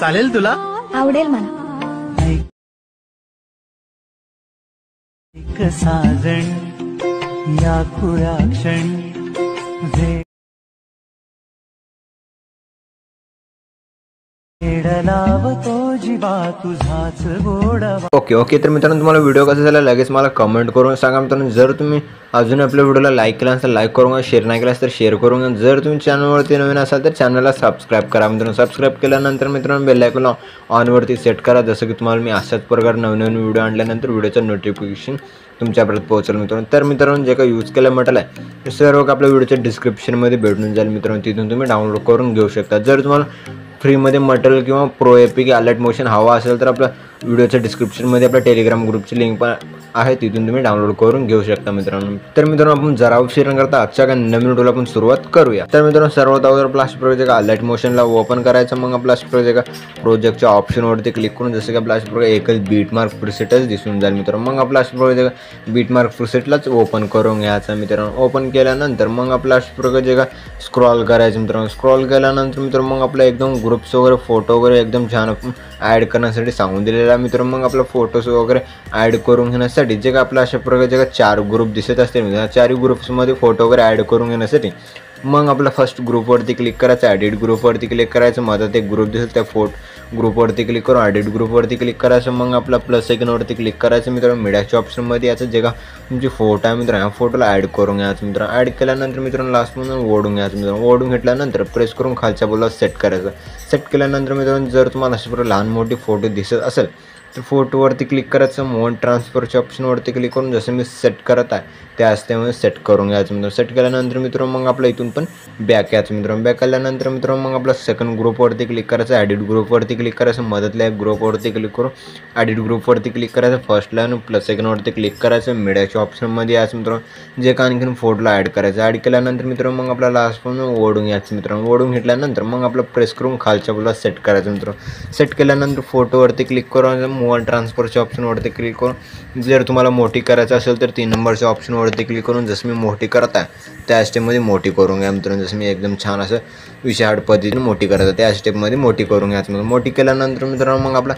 चालेल तुला? आवडेल मला. एक साजन या खुळ्या क्षणी लावतो जीवा तुझाच गोडवा. ओके तर मित्रांनो, तुम्हाला व्हिडिओ कसा झाला लगेच मला कमेंट करून सांगा मित्रांनो. जर तुम्ही अजून आपल्या व्हिडिओला लाईक केला असेल लाईक करून, शेअर नाही केला तर शेअर करून. जर तुम्ही चॅनलवरती नवीन असाल तर चॅनलला सबस्क्राईब करा मित्रांनो. सबस्क्राईब केल्यानंतर मित्रांनो बेल आयकॉन ऑनवरती सेट करा, जसं की तुम्हाला मी अशाच प्रकारे नवीन व्हिडिओ आणल्यानंतर व्हिडिओचं नोटिफिकेशन तुमच्यापर्यंत पोहोचेल मित्रांनो. तर मित्रांनो, जे काही यूज केलं म्हटलं आहे ते सर्व आपल्या व्हिडिओच्या डिस्क्रिप्शनमध्ये भेटून जाईल मित्रांनो. तिथून तुम्ही डाउनलोड करून घेऊ शकता. जर तुम्हाला फ्रीमध्ये मटेरियल किंवा प्रो एपिक अलर्ट मोशन हवा असेल तर आपल्या व्हिडिओच्या डिस्क्रिप्शनमध्ये आपल्या टेलिग्राम ग्रुपची लिंक पण आहे, तिथून तुम्ही डाउनलोड करून घेऊ शकता मित्रांनो. तर मित्रांनो, आपण जरा उशीर करता आजच्या काही नवीन व्हिडिओला आपण सुरुवात करूया. तर मित्रांनो, सर्वात अगोदर आपला प्रोजेक्ट अलर्ट मोशनला ओपन करायचं. मग आपला प्रोजेक्टच्या ऑप्शनवरती क्लिक करून जसं की आपला प्रोजेक्ट एकच बीटमार्क प्रिसेटच दिसून जाईल मित्रांनो. मग आपला प्रोजेक्ट बीटमार्क प्रिसेटलाच ओपन करून घ्यायचा मित्रांनो. ओपन केल्यानंतर मग आपला प्रोजेक्ट स्क्रॉल करायचं मित्रांनो. स्क्रॉल केल्यानंतर मित्रांनो मग आपला एकदम ग्रुप्स वगैरे फोटो वगैरे एकदम छान ॲड करण्यासाठी सांगून दिलेला आहे मित्रांनो. मग आपला फोटोज वगैरे ॲड करून घेण्यासाठी जे का आपला अशा प्रकारचे 4 ग्रुप दिसत असतील मित्रांनो, 4 ग्रुप्समध्ये फोटो वगैरे ॲड करून घेण्यासाठी मग आपला फर्स्ट ग्रुपवरती क्लिक करायचं, एडिट ग्रुपवरती क्लिक करायचं. मधात एक ग्रुप दिसेल त्या ग्रुपवरती क्लिक करून एडिट ग्रुपवरती क्लिक करायचं. मग आपला प्लस आयकॉनवरती क्लिक करायचं मित्रांनो. मीडियाच्या ऑप्शनमध्ये याचं जे का तुमची फोटो आहे मित्रांनो, ह्या फोटोला ॲड करून घ्यायचं मित्रांनो. ॲड केल्यानंतर मित्रांनो लास्ट म्हणून ओढून घ्यायचं मित्रांनो. ओढून घेतल्यानंतर प्रेस करून खालच्या बोलला सेट करायचं. सेट केल्यानंतर मित्रांनो, जर तुम्हाला अशा प्रकारे लहान मोठी फोटो दिसत असेल तर फोटोवरती क्लिक करायचं. मोन ट्रान्सफरच्या ऑप्शनवरती क्लिक करून जसं मी सेट करत आहे त्याच त्यामध्ये सेट करून घ्यायचं मित्रांनो. सेट केल्यानंतर मित्रांनो मग आपल्या इथून पण बॅक यायचं मित्रांनो. बॅक आल्यानंतर मित्रांनो मग आपला सेकंड ग्रुपवरती क्लिक करायचं, एडिट ग्रुपवरती क्लिक करायचं. मधातल्या एक ग्रुपवरती क्लिक करून एडिट ग्रुपवरती क्लिक करायचं. फर्स्ट लाईन प्लस आयकॉनवरती क्लिक करायचं. मीडियाच्या ऑप्शनमध्ये यायचं मित्रांनो. जे का आणखीन फोटोला ॲड करायचं. ॲड केल्यानंतर मित्रांनो मग आपला लास्ट पण ओढून घ्यायचं मित्रांनो. ओढून घेतल्यानंतर मग आपलं प्रेस करून खालच्या बोलला सेट करायचं मित्रांनो. सेट केल्यानंतर फोटोवरती क्लिक करून मूव ट्रान्सफरच्या ऑप्शनवरती क्लिक करून जर तुम्हाला मोठी करायचं असेल तर 3 नंबरच्या ऑप्शनवरती क्लिक करून जसं मी मोठी करत आहे त्या स्टेपमध्ये मोठी करून घ्या मित्रांनो. जसं मी एकदम छान असं विशाळ पद्धतीने मोठी करत आहे त्या स्टेपमध्ये मोठी करून घ्यायचं. मोठी केल्यानंतर मित्रांनो मग आपला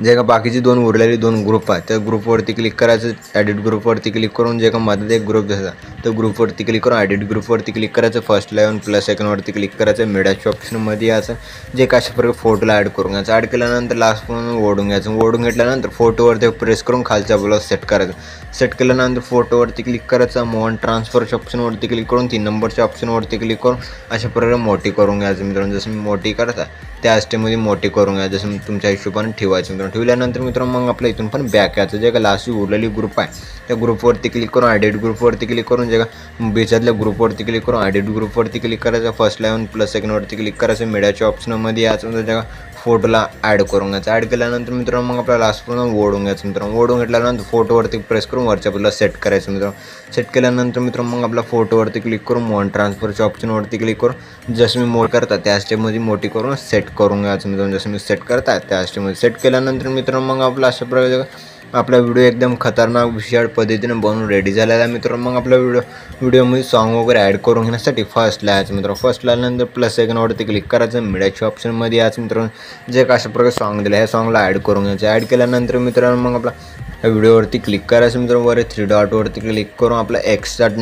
जे का बाकीचे 2 उरलेले 2 ग्रुप आहेत त्या ग्रुपवरती क्लिक करायचं. एडिट ग्रुपवरती क्लिक करून जे का मध्ये एक ग्रुप दिसला तर ग्रुपवरती क्लिक करून एडिट ग्रुपवरती क्लिक करायचं. फर्स्ट लाईन प्लस आयकॉनवरती क्लिक करायचं. मीडियाच्या ऑप्शनमध्ये यायचं. जे का अशा प्रकारे फोटोला ॲड करून घ्यायचं. ॲड केल्यानंतर लास्ट म्हणून ओढून घ्यायचं. ओढून घेतल्यानंतर फोटोवरती प्रेस करून खालच्या बोला सेट करायचं. सेट केल्यानंतर फोटोवरती क्लिक करायचं. मोन ट्रान्सफरच्या ऑप्शनवरती क्लिक करून 3 नंबरच्या ऑप्शनवरती क्लिक करून अशा प्रकारे मोठी करून घ्यायचं मित्रांनो. जसं मी मोठी करत आहे त्या स्टेपमध्ये मोठी करून घ्या. जसं मी तुमच्या हिशोबाने ठेवायचं मित्रांनो. ठेवल्यानंतर मित्रांनो मग आपल्या इथून पण बॅक यायचं. जे का लास्ट उरलेली ग्रुप आहे त्या ग्रुपवरती क्लिक करून एडिट ग्रुपवरती क्लिक करून जे का बेचातल्या ग्रुपवरती क्लिक करून एडिट ग्रुपवरती क्लिक करायचं. फर्स्ट लाईन प्लस आयकॉनवरती क्लिक करायचं. मीडियाच्या ऑप्शनमध्ये यायचं. जे का फोटोला ॲड करून घ्यायचं. ॲड केल्यानंतर मित्रांनो मग आपल्याला लास्ट पण ओढून घ्यायचं मित्रांनो. ओढून घेतल्यानंतर फोटोवरती प्रेस करून वरच्या बाजूला सेट करायचं मित्रांनो. सेट केल्यानंतर मित्रांनो मग आपला फोटोवरती क्लिक करून मोन ट्रान्सफरच्या ऑप्शनवरती क्लिक करून जसं मी मोड करता त्या स्टेपमध्ये मोठी करून सेट करून घ्यायचं मित्रांनो. जसं मी सेट करता त्या स्टेपमध्ये सेट केल्यानंतर मित्रांनो मग आपला अशा प्रकारे आपला व्हिडिओ एकदम खतरनाक विशाळ पद्धतीने बनवून रेडी झालेला आहे मित्रांनो. मग आपला व्हिडिओमध्ये सॉन्ग वगैरे ॲड करून घेण्यासाठी फर्स्टला यायचं मित्रांनो. फर्स्टला आल्यानंतर प्लस आयकॉनवरती क्लिक करायचं. मीडियाच्या ऑप्शनमध्ये यायचं मित्रांनो. जे अशा प्रकारे सॉन्ग दिलं ह्या सॉन्गला ॲड करून घ्यायचं. ॲड केल्यानंतर मित्रांनो मग आपला व्हिडिओवरती क्लिक करायचं मित्रांनो. वर 3 डॉटवरती क्लिक करून आपलं एक्सट्रॅक्ट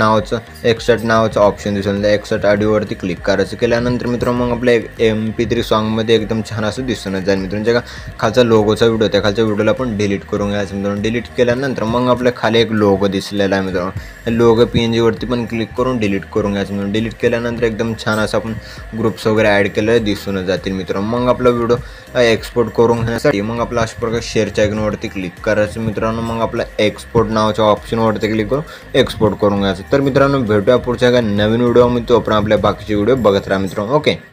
नावाचं ऑप्शन दिसेल त्या एक्सट्रॅक्ट ऑडिओवरती क्लिक करायचं. केल्यानंतर मित्रांनो मग आपल्या MP3 सॉन्गमध्ये एकदम छान असं दिसूनच जाईल मित्रांनो. जे का खालचा लोगोचा व्हिडिओ त्या खालच्या व्हिडिओला पण डिलीट करून घ्यायचं मित्रांनो. डिलीट केल्यानंतर मग आपल्या खाली एक लोगो दिसलेला आहे मित्रांनो. लोगो PNG पण क्लिक करून डिलीट करून घ्यायचं मित्रांनो. डिलीट केल्यानंतर एकदम छान असं आपण ग्रुप्स वगैरे ॲड केलेले दिसूनच जातील मित्रांनो. मग आपला व्हिडिओ एक्सपोर्ट करून घेण्यासाठी मग आपला अशा प्रकारे शेअरच्या आयकॉनवरती क्लिक करायचं मित्रांनो. मग आपला एक्सपोर्ट नावाच्या ऑप्शनवरती क्लिक करून एक्सपोर्ट करून घ्यायचं. तर मित्रांनो भेटूया पुढच्या काय नवीन व्हिडिओमध्ये. तो आपण आपल्या बाकीचे व्हिडिओ बघत राहा मित्रांनो. ओके.